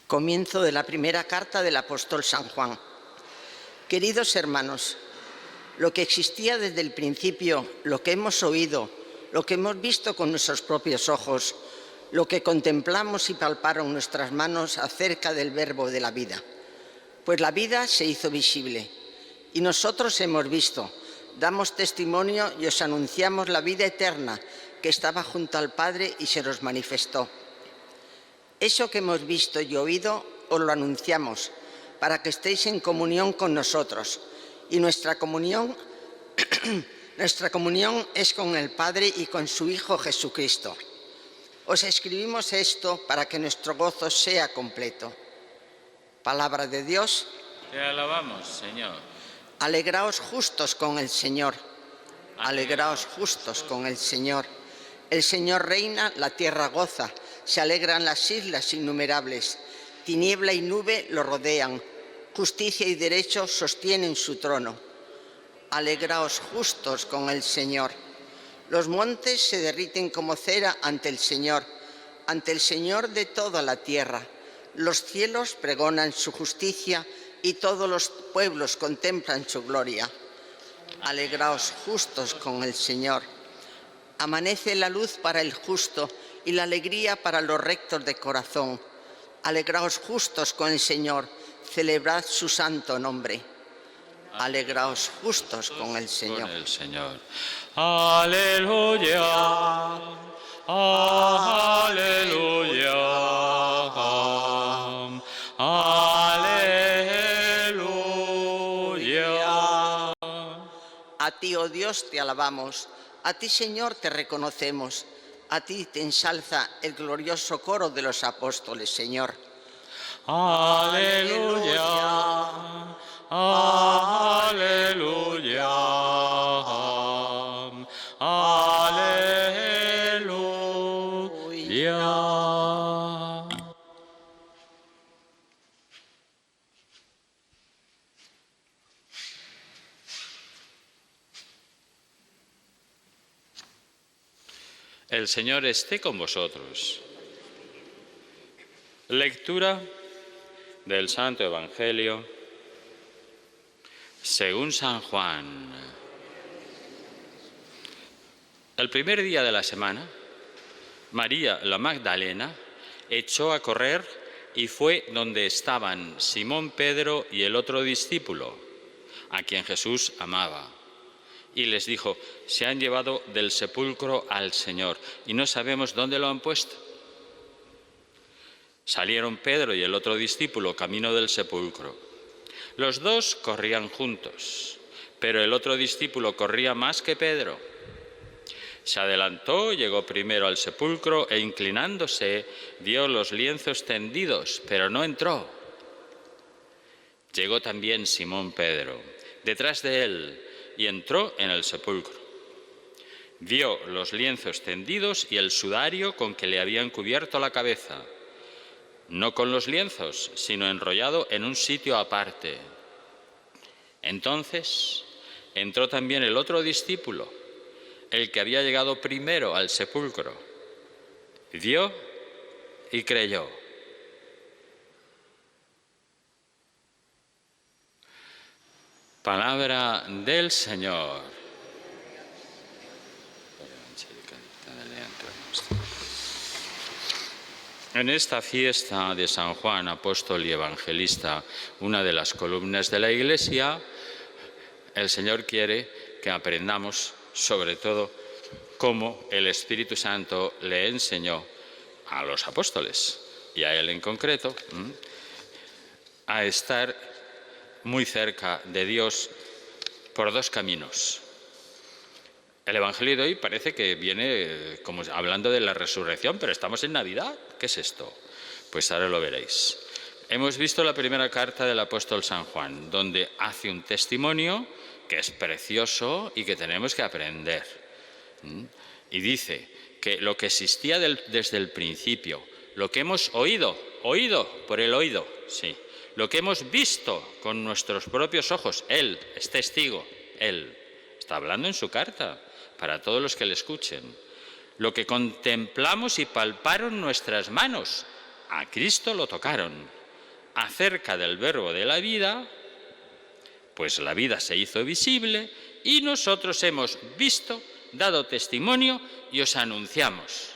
Comienzo de la primera carta del apóstol San Juan. Queridos hermanos, lo que existía desde el principio, lo que hemos oído, lo que hemos visto con nuestros propios ojos, lo que contemplamos y palparon nuestras manos acerca del Verbo de la vida. Pues la vida se hizo visible y nosotros hemos visto, damos testimonio y os anunciamos la vida eterna que estaba junto al Padre y se nos manifestó. Eso que hemos visto y oído os lo anunciamos para que estéis en comunión con nosotros. Y nuestra comunión es con el Padre y con su Hijo Jesucristo. Os escribimos esto para que nuestro gozo sea completo. Palabra de Dios. Te alabamos, Señor. Alegraos justos con el Señor. Alegraos justos con el Señor. El Señor reina, la tierra goza, se alegran las islas innumerables. Tiniebla y nube lo rodean. Justicia y derecho sostienen su trono. Alegraos justos con el Señor. Los montes se derriten como cera ante el Señor de toda la tierra. Los cielos pregonan su justicia y todos los pueblos contemplan su gloria. Alegraos justos con el Señor. Amanece la luz para el justo y la alegría para los rectos de corazón. Alegraos justos con el Señor, celebrad su santo nombre. Alegraos justos con el Señor. Aleluya, aleluya, aleluya. A ti, oh Dios, te alabamos. A ti, Señor, te reconocemos. A ti te ensalza el glorioso coro de los apóstoles, Señor. Aleluya, aleluya, aleluya. El Señor esté con vosotros. Lectura del Santo Evangelio según San Juan. El primer día de la semana, María la Magdalena echó a correr y fue donde estaban Simón Pedro y el otro discípulo, a quien Jesús amaba. Y les dijo: se han llevado del sepulcro al Señor y no sabemos dónde lo han puesto. Salieron Pedro y el otro discípulo camino del sepulcro. Los dos corrían juntos, pero el otro discípulo corría más que Pedro. Se adelantó, llegó primero al sepulcro e inclinándose vio los lienzos tendidos, pero no entró. Llegó también Simón Pedro, detrás de él, y entró en el sepulcro. Vio los lienzos tendidos y el sudario con que le habían cubierto la cabeza, no con los lienzos, sino enrollado en un sitio aparte. Entonces entró también el otro discípulo, el que había llegado primero al sepulcro. Vio y creyó. Palabra del Señor. En esta fiesta de San Juan, apóstol y evangelista, una de las columnas de la Iglesia, el Señor quiere que aprendamos sobre todo cómo el Espíritu Santo le enseñó a los apóstoles, y a él en concreto, a estar muy cerca de Dios por dos caminos. El Evangelio de hoy parece que viene como hablando de la resurrección, pero estamos en Navidad. ¿Qué es esto? Pues ahora lo veréis. Hemos visto la primera carta del apóstol San Juan, donde hace un testimonio que es precioso y que tenemos que aprender. Y dice que lo que existía desde el principio, lo que hemos oído por el oído, sí, lo que hemos visto con nuestros propios ojos, él es testigo, él está hablando en su carta para todos los que le escuchen. Lo que contemplamos y palparon nuestras manos, a Cristo lo tocaron. acerca del verbo de la vida, pues la vida se hizo visible y nosotros hemos visto, dado testimonio y os anunciamos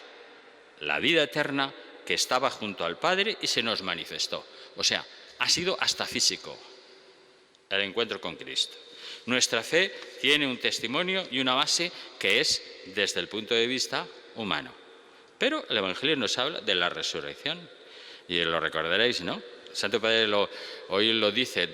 la vida eterna que estaba junto al Padre y se nos manifestó. O sea, ha sido hasta físico el encuentro con Cristo. Nuestra fe tiene un testimonio y una base que es desde el punto de vista humano. Pero el Evangelio nos habla de la resurrección. Y lo recordaréis, ¿no? El Santo Padre hoy lo dice,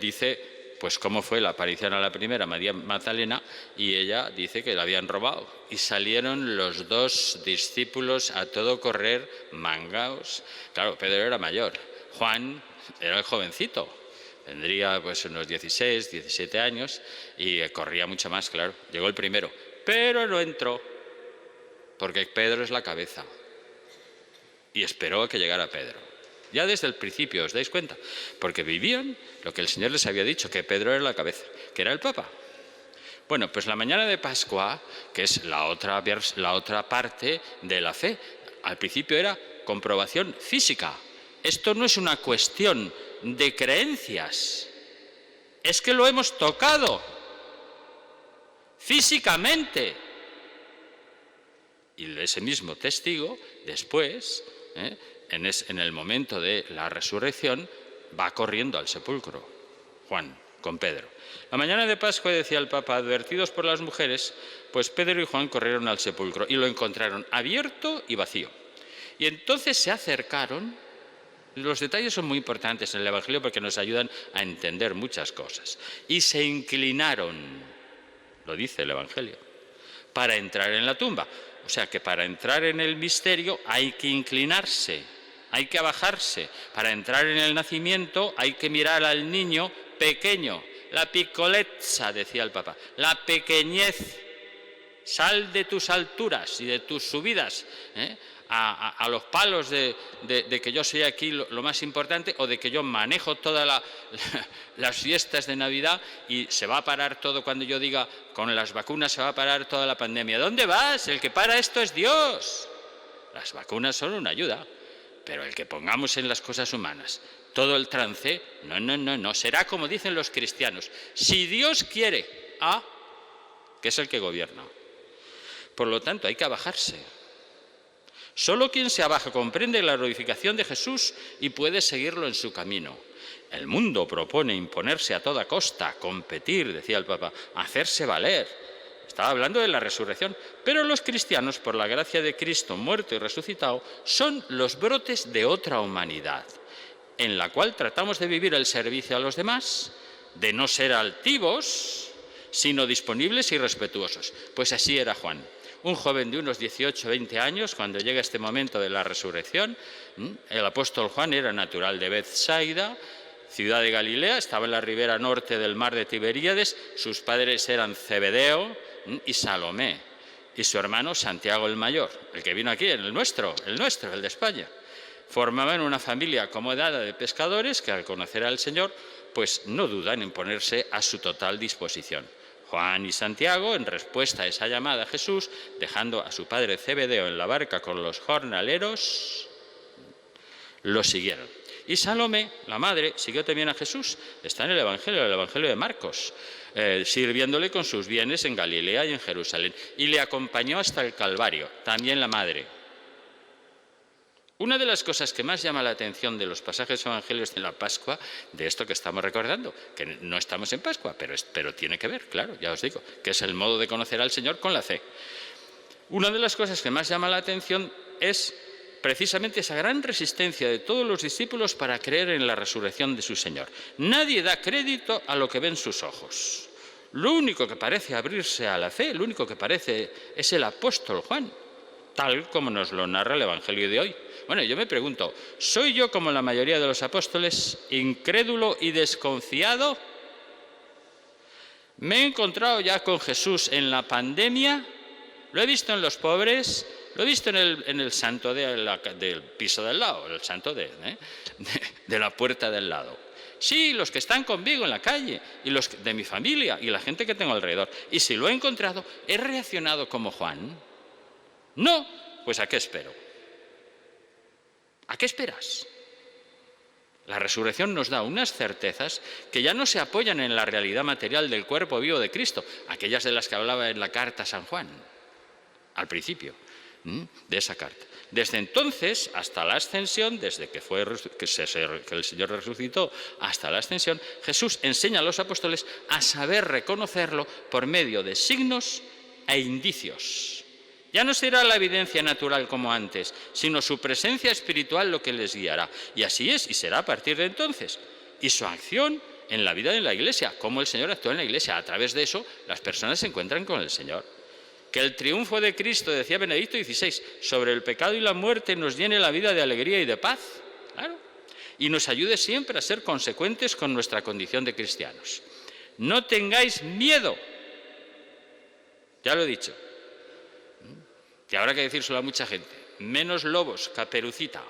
pues cómo fue la aparición a la primera, María Magdalena, y ella dice que la habían robado. Y salieron los dos discípulos a todo correr, mangaos. Claro, Pedro era mayor, Juan era el jovencito. Tendría pues unos 16, 17 años y corría mucho más, claro. Llegó el primero, pero no entró, porque Pedro es la cabeza. Y esperó a que llegara Pedro. Ya desde el principio, ¿os dais cuenta? Porque vivían lo que el Señor les había dicho, que Pedro era la cabeza, que era el Papa. Bueno, pues la mañana de Pascua, que es la otra parte de la fe, al principio era comprobación física. Esto no es una cuestión de creencias, es que lo hemos tocado físicamente. Y ese mismo testigo, después, en el momento de la resurrección, va corriendo al sepulcro, Juan, con Pedro. La mañana de Pascua, decía el Papa, advertidos por las mujeres, pues Pedro y Juan corrieron al sepulcro y lo encontraron abierto y vacío. Y entonces se acercaron. Los detalles son muy importantes en el Evangelio porque nos ayudan a entender muchas cosas. Y se inclinaron, lo dice el Evangelio, para entrar en la tumba. O sea que para entrar en el misterio hay que inclinarse, hay que abajarse. Para entrar en el nacimiento hay que mirar al niño pequeño. La piccolezza, decía el Papa, la pequeñez. Sal de tus alturas y de tus subidas, a los palos de que yo soy aquí lo más importante, o de que yo manejo todas las fiestas de Navidad y se va a parar todo cuando yo diga con las vacunas se va a parar toda la pandemia. ¿Dónde vas? El que para esto es Dios. Las vacunas son una ayuda, pero el que pongamos en las cosas humanas todo el trance, no, será como dicen los cristianos, si Dios quiere, que es el que gobierna. Por lo tanto, hay que abajarse. Solo quien se abaja comprende la glorificación de Jesús y puede seguirlo en su camino. El mundo propone imponerse a toda costa, competir, decía el Papa, hacerse valer. Estaba hablando de la resurrección. Pero los cristianos, por la gracia de Cristo muerto y resucitado, son los brotes de otra humanidad, en la cual tratamos de vivir el servicio a los demás, de no ser altivos, sino disponibles y respetuosos. Pues así era Juan. Un joven de unos 18, 20 años, cuando llega este momento de la resurrección. El apóstol Juan era natural de Bethsaida, ciudad de Galilea, estaba en la ribera norte del mar de Tiberíades. Sus padres eran Zebedeo y Salomé, y su hermano Santiago el mayor, el que vino aquí, el nuestro, el de España. Formaban una familia acomodada de pescadores que al conocer al Señor, pues no dudan en ponerse a su total disposición. Juan y Santiago, en respuesta a esa llamada a Jesús, dejando a su padre Zebedeo en la barca con los jornaleros, lo siguieron. Y Salomé, la madre, siguió también a Jesús. Está en el Evangelio de Marcos, sirviéndole con sus bienes en Galilea y en Jerusalén. Y le acompañó hasta el Calvario, también la madre. Una de las cosas que más llama la atención de los pasajes evangelios de la Pascua, de esto que estamos recordando, que no estamos en Pascua, pero tiene que ver, claro, ya os digo, que es el modo de conocer al Señor con la fe. Una de las cosas que más llama la atención es precisamente esa gran resistencia de todos los discípulos para creer en la resurrección de su Señor. Nadie da crédito a lo que ven sus ojos. Lo único que parece abrirse a la fe, lo único que parece es el apóstol Juan, tal como nos lo narra el Evangelio de hoy. Bueno, yo me pregunto, ¿soy yo como la mayoría de los apóstoles, incrédulo y desconfiado? ¿Me he encontrado ya con Jesús en la pandemia? ¿Lo he visto en los pobres? ¿Lo he visto en el santo del piso del lado, el santo de la puerta del lado? Sí, los que están conmigo en la calle, y los de mi familia, y la gente que tengo alrededor. Y si lo he encontrado, ¿he reaccionado como Juan? No, pues ¿a qué espero? ¿A qué esperas? La resurrección nos da unas certezas que ya no se apoyan en la realidad material del cuerpo vivo de Cristo, aquellas de las que hablaba en la carta a San Juan, al principio de esa carta. Desde entonces hasta la ascensión, desde que el Señor resucitó hasta la ascensión, Jesús enseña a los apóstoles a saber reconocerlo por medio de signos e indicios. Ya no será la evidencia natural como antes, sino su presencia espiritual lo que les guiará. Y así es y será a partir de entonces. Y su acción en la vida de la Iglesia, cómo el Señor actúa en la Iglesia. A través de eso las personas se encuentran con el Señor. Que el triunfo de Cristo, decía Benedicto XVI, sobre el pecado y la muerte nos llene la vida de alegría y de paz, claro, y nos ayude siempre a ser consecuentes con nuestra condición de cristianos. No tengáis miedo, ya lo he dicho, y ahora hay que decírselo a mucha gente, menos lobos, caperucita.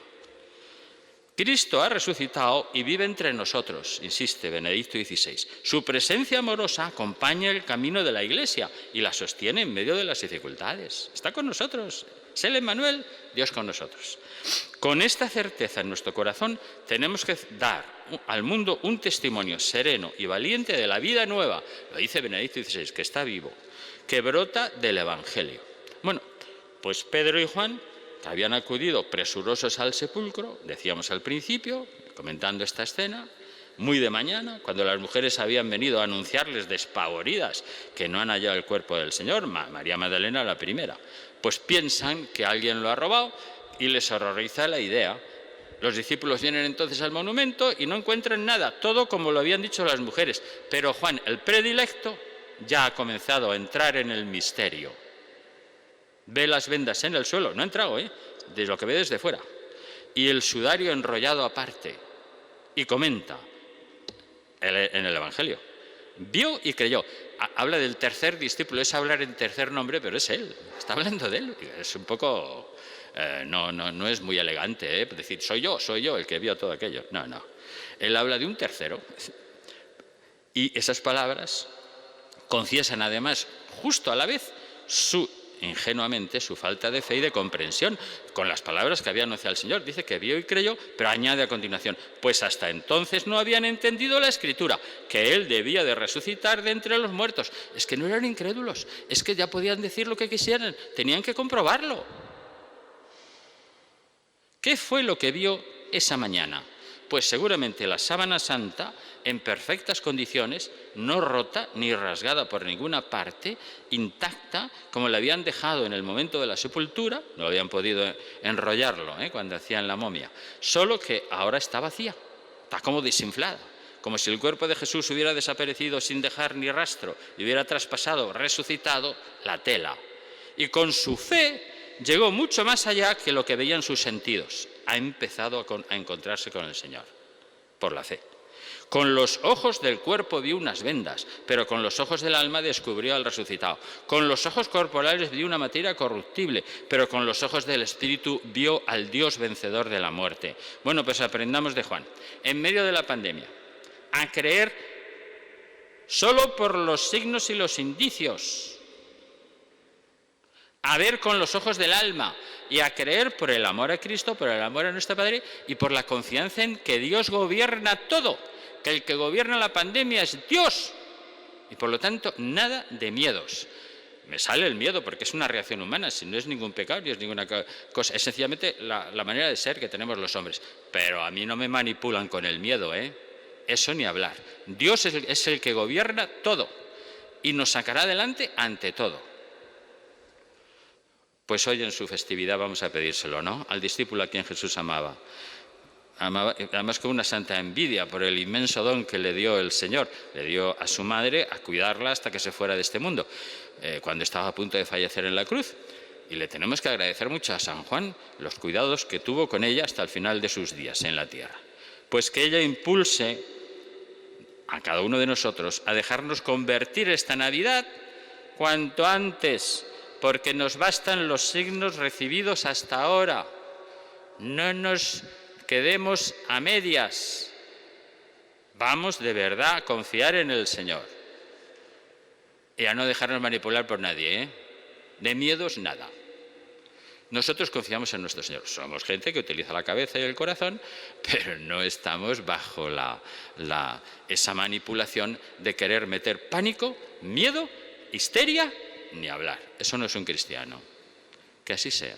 Cristo ha resucitado y vive entre nosotros, insiste Benedicto XVI. Su presencia amorosa acompaña el camino de la Iglesia y la sostiene en medio de las dificultades. Está con nosotros, es el Emmanuel, Dios con nosotros. Con esta certeza en nuestro corazón tenemos que dar al mundo un testimonio sereno y valiente de la vida nueva, lo dice Benedicto XVI, que está vivo, que brota del Evangelio. Bueno, pues Pedro y Juan, que habían acudido presurosos al sepulcro, decíamos al principio, comentando esta escena, muy de mañana, cuando las mujeres habían venido a anunciarles despavoridas que no han hallado el cuerpo del Señor, María Magdalena la primera, pues piensan que alguien lo ha robado y les horroriza la idea. Los discípulos vienen entonces al monumento y no encuentran nada, todo como lo habían dicho las mujeres, pero Juan, el predilecto, ya ha comenzado a entrar en el misterio. Ve las vendas en el suelo, no ha entrado, de lo que ve desde fuera, y el sudario enrollado aparte, y comenta en el Evangelio, vio y creyó. Habla del tercer discípulo, es hablar en tercer nombre, pero es él, está hablando de él, es un poco, no es muy elegante, decir, soy yo el que vio todo aquello, no, él habla de un tercero, y esas palabras confiesan además, justo a la vez, ingenuamente su falta de fe y de comprensión con las palabras que había anunciado el Señor. Dice que vio y creyó, pero añade a continuación, pues hasta entonces no habían entendido la Escritura, que Él debía de resucitar de entre los muertos. Es que no eran incrédulos, es que ya podían decir lo que quisieran, tenían que comprobarlo. ¿Qué fue lo que vio esa mañana? Pues seguramente la sábana santa, en perfectas condiciones, no rota ni rasgada por ninguna parte, intacta, como la habían dejado en el momento de la sepultura, no habían podido enrollarlo cuando hacían la momia, solo que ahora está vacía, está como desinflada, como si el cuerpo de Jesús hubiera desaparecido sin dejar ni rastro y hubiera traspasado, resucitado, la tela. Y con su fe llegó mucho más allá que lo que veían sus sentidos. Ha empezado a encontrarse con el Señor, por la fe. Con los ojos del cuerpo vio unas vendas, pero con los ojos del alma descubrió al resucitado. Con los ojos corporales vio una materia corruptible, pero con los ojos del espíritu vio al Dios vencedor de la muerte. Bueno, pues aprendamos de Juan. En medio de la pandemia, a creer solo por los signos y los indicios, a ver con los ojos del alma y a creer por el amor a Cristo, por el amor a nuestro Padre y por la confianza en que Dios gobierna todo, que el que gobierna la pandemia es Dios y por lo tanto nada de miedos. Me sale el miedo porque es una reacción humana, si no es ningún pecado ni es ninguna cosa, es sencillamente la manera de ser que tenemos los hombres, pero a mí no me manipulan con el miedo, eso ni hablar. Dios es el que gobierna todo y nos sacará adelante ante todo. Pues hoy en su festividad vamos a pedírselo, ¿no? Al discípulo a quien Jesús amaba, además con una santa envidia por el inmenso don que le dio el Señor. Le dio a su madre a cuidarla hasta que se fuera de este mundo, cuando estaba a punto de fallecer en la cruz. Y le tenemos que agradecer mucho a San Juan los cuidados que tuvo con ella hasta el final de sus días en la tierra. Pues que ella impulse a cada uno de nosotros a dejarnos convertir esta Navidad cuanto antes, porque nos bastan los signos recibidos hasta ahora. No nos quedemos a medias. Vamos de verdad a confiar en el Señor y a no dejarnos manipular por nadie, De miedos nada. Nosotros confiamos en nuestro Señor. Somos gente que utiliza la cabeza y el corazón, pero no estamos bajo esa manipulación de querer meter pánico, miedo, histeria, ni hablar. Eso no es un cristiano. Que así sea.